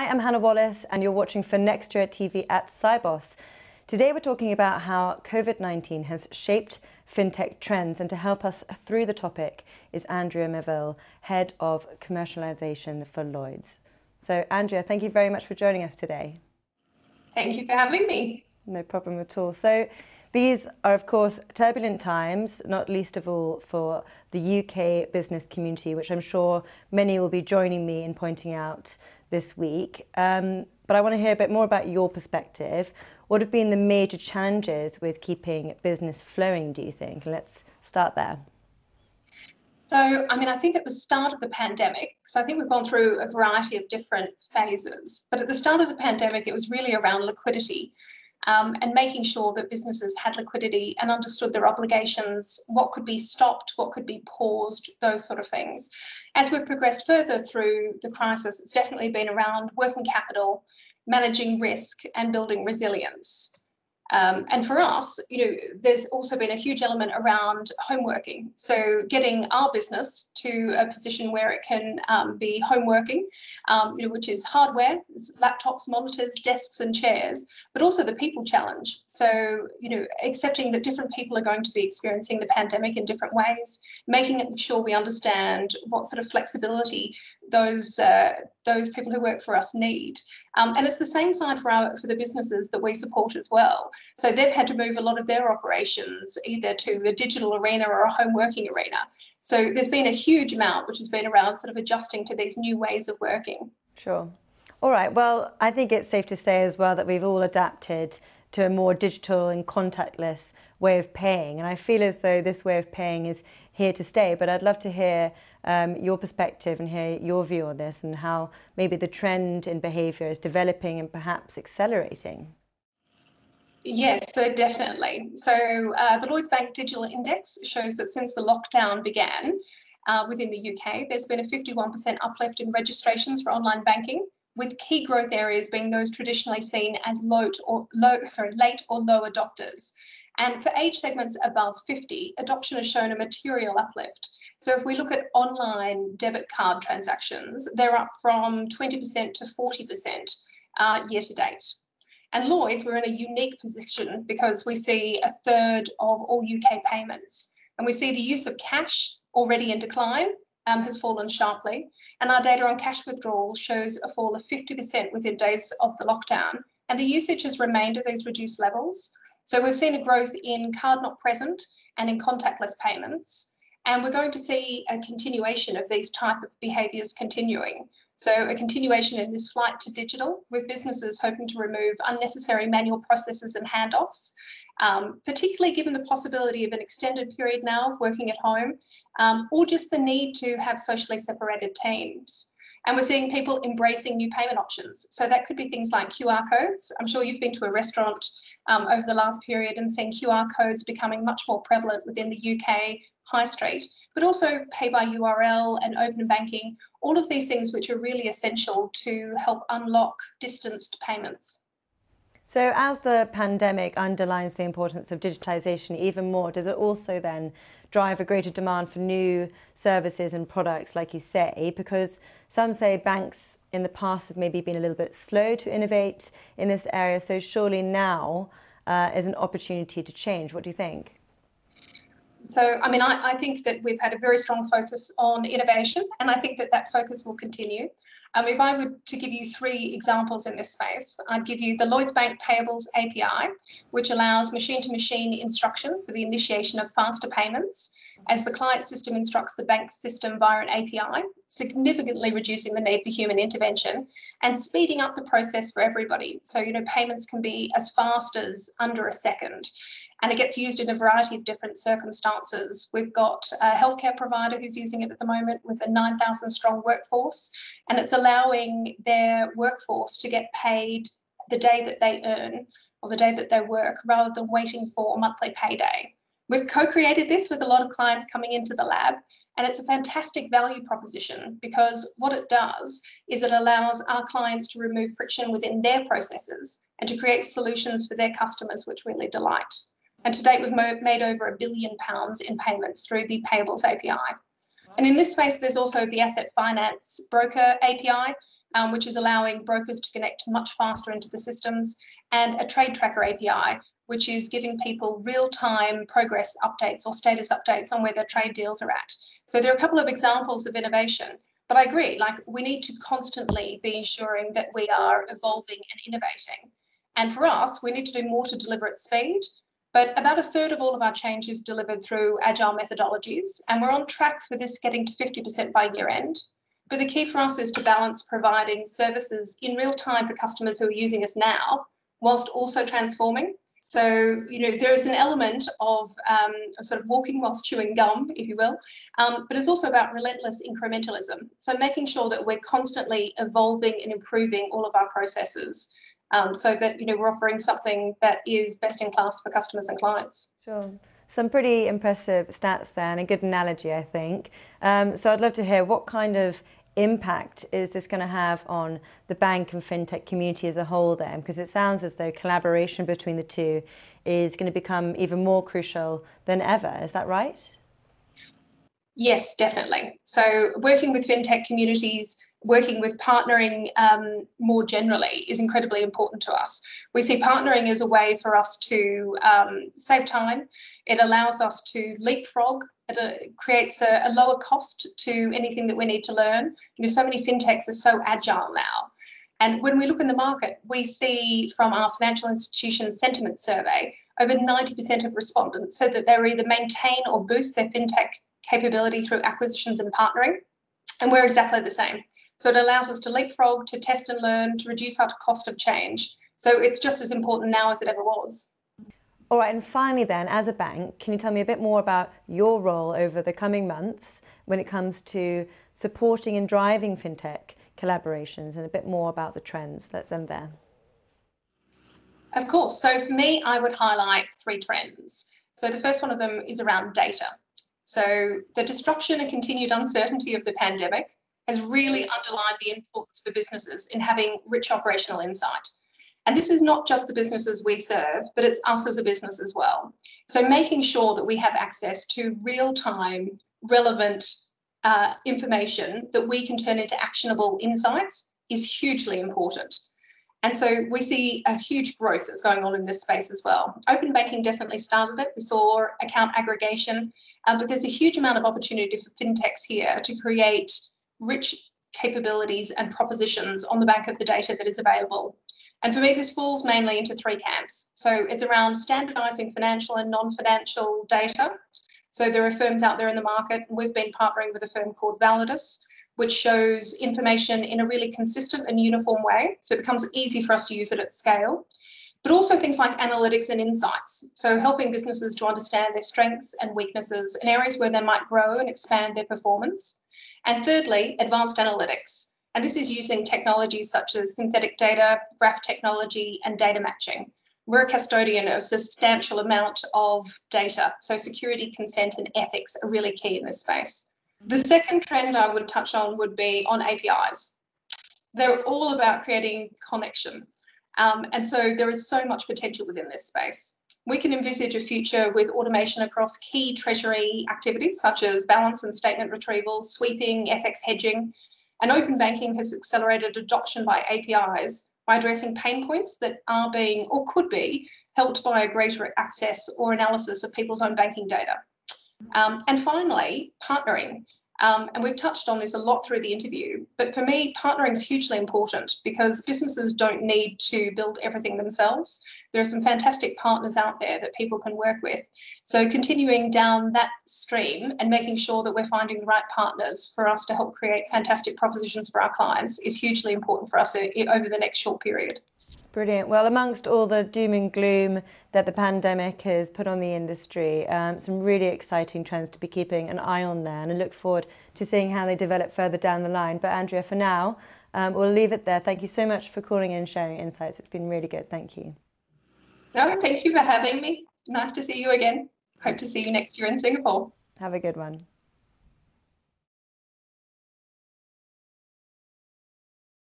Hi, I'm Hannah Wallace and you're watching FinextraTV at Sibos. Today we're talking about how Covid-19 has shaped fintech trends, and to help us through the topic is Andrea Melville, Head of Commercialisation for Lloyds. So Andrea, thank you very much for joining us today. Thank you for having me. No problem at all. So these are, of course, turbulent times, not least of all for the UK business community, which I'm sure many will be joining me in pointing out this week. But I want to hear a bit more about your perspective. What have been the major challenges with keeping business flowing, do you think? And let's start there. So, I think at the start of the pandemic, so I think we've gone through a variety of different phases, but at the start of the pandemic, it was really around liquidity. And making sure that businesses had liquidity and understood their obligations, what could be stopped, what could be paused, those sort of things. As we've progressed further through the crisis, it's definitely been around working capital, managing risk and building resilience. And for us, there's also been a huge element around home working. So getting our business to a position where it can be home working, which is hardware, laptops, monitors, desks and chairs, but also the people challenge. So, accepting that different people are going to be experiencing the pandemic in different ways, making sure we understand what sort of flexibility those people who work for us need. And it's the same side for the businesses that we support as well. So they've had to move a lot of their operations either to a digital arena or a home working arena. So there's been a huge amount which has been around sort of adjusting to these new ways of working. Sure. All right. Well, I think it's safe to say as well that we've all adapted to a more digital and contactless way of paying. And I feel as though this way of paying is here to stay. But I'd love to hear your perspective and hear your view on this and how maybe the trend in behaviour is developing and perhaps accelerating. Yes, so definitely. So the Lloyds Bank Digital Index shows that since the lockdown began within the UK, there's been a 51% uplift in registrations for online banking, with key growth areas being those traditionally seen as late or low adopters. And for age segments above 50, adoption has shown a material uplift. So if we look at online debit card transactions, they're up from 20% to 40% year to date. And Lloyds, we're in a unique position because we see a third of all UK payments. And we see the use of cash already in decline has fallen sharply. And our data on cash withdrawals shows a fall of 50% within days of the lockdown. And the usage has remained at these reduced levels. So we've seen a growth in card not present and in contactless payments. And we're going to see a continuation of these type of behaviours continuing. So a continuation in this flight to digital, with businesses hoping to remove unnecessary manual processes and handoffs, particularly given the possibility of an extended period now of working at home, or just the need to have socially separated teams. And we're seeing people embracing new payment options. So that could be things like QR codes. I'm sure you've been to a restaurant over the last period and seen QR codes becoming much more prevalent within the UK high street, but also pay by URL and open banking, all of these things which are really essential to help unlock distanced payments. So as the pandemic underlines the importance of digitalisation even more, does it also then drive a greater demand for new services and products, like you say? Because some say banks in the past have maybe been a little bit slow to innovate in this area, so surely now is an opportunity to change. What do you think? So, I think that we've had a very strong focus on innovation, and I think that that focus will continue. If I were to give you three examples in this space, I'd give you the Lloyds Bank Payables API, which allows machine-to-machine instruction for the initiation of faster payments, as the client system instructs the bank system via an API, significantly reducing the need for human intervention and speeding up the process for everybody. So, payments can be as fast as under a second. And it gets used in a variety of different circumstances. We've got a healthcare provider who's using it at the moment with a 9,000 strong workforce, and it's allowing their workforce to get paid the day that they earn or the day that they work, rather than waiting for a monthly payday. We've co-created this with a lot of clients coming into the lab, and it's a fantastic value proposition because what it does is it allows our clients to remove friction within their processes and to create solutions for their customers which really delight. And to date, we've made over £1 billion in payments through the Payables API. And in this space, there's also the Asset Finance Broker API, which is allowing brokers to connect much faster into the systems, and a trade tracker API, which is giving people real-time progress updates or status updates on where their trade deals are at. So there are a couple of examples of innovation, but I agree, like, we need to constantly be ensuring that we are evolving and innovating. And for us, we need to do more to deliver at speed, but about a third of all of our change is delivered through agile methodologies, and we're on track for this getting to 50% by year end. But the key for us is to balance providing services in real time for customers who are using us now, whilst also transforming. So, there is an element of sort of walking whilst chewing gum, if you will, but it's also about relentless incrementalism. So making sure that we're constantly evolving and improving all of our processes, so that, we're offering something that is best in class for customers and clients. Sure. Some pretty impressive stats there and a good analogy, I think. So I'd love to hear, what kind of impact is this going to have on the bank and fintech community as a whole then? Because it sounds as though collaboration between the two is going to become even more crucial than ever. Is that right? Yes, definitely. So working with fintech communities, working with partnering more generally is incredibly important to us. We see partnering as a way for us to save time. It allows us to leapfrog. It creates a lower cost to anything that we need to learn. So many fintechs are so agile now. And when we look in the market, we see from our financial institution sentiment survey, over 90% of respondents said that they will either maintain or boost their fintech capability through acquisitions and partnering. And we're exactly the same. So it allows us to leapfrog, to test and learn, to reduce our cost of change. So it's just as important now as it ever was. All right, and finally then, as a bank, can you tell me a bit more about your role over the coming months when it comes to supporting and driving fintech collaborations, and a bit more about the trends? Let's end there. Of course. So for me, I would highlight 3 trends. So the first one of them is around data. So the disruption and continued uncertainty of the pandemic has really underlined the importance for businesses in having rich operational insight. And this is not just the businesses we serve, but it's us as a business as well. So making sure that we have access to real-time, relevant information that we can turn into actionable insights is hugely important. And so we see a huge growth that's going on in this space as well. Open banking definitely started it. We saw account aggregation, but there's a huge amount of opportunity for fintechs here to create rich capabilities and propositions on the back of the data that is available. And for me, this falls mainly into 3 camps. So it's around standardising financial and non-financial data. So there are firms out there in the market, and we've been partnering with a firm called Validus, which shows information in a really consistent and uniform way. So it becomes easy for us to use it at scale. But also things like analytics and insights. So helping businesses to understand their strengths and weaknesses in areas where they might grow and expand their performance. And thirdly, advanced analytics. And this is using technologies such as synthetic data, graph technology, and data matching. We're a custodian of a substantial amount of data. So security, consent, and ethics are really key in this space. The second trend I would touch on would be on APIs. They're all about creating connection. And so there is so much potential within this space. We can envisage a future with automation across key treasury activities such as balance and statement retrieval, sweeping, FX hedging. And open banking has accelerated adoption by APIs by addressing pain points that are being or could be helped by a greater access or analysis of people's own banking data. And finally, partnering. And we've touched on this a lot through the interview, but for me, partnering is hugely important because businesses don't need to build everything themselves. There are some fantastic partners out there that people can work with. So continuing down that stream and making sure that we're finding the right partners for us to help create fantastic propositions for our clients is hugely important for us over the next short period. Brilliant. Well, amongst all the doom and gloom that the pandemic has put on the industry, some really exciting trends to be keeping an eye on there, and I look forward to seeing how they develop further down the line. But Andrea, for now, we'll leave it there. Thank you so much for calling in and sharing insights. It's been really good. Thank you. No, thank you for having me. Nice to see you again. Hope to see you next year in Singapore. Have a good one.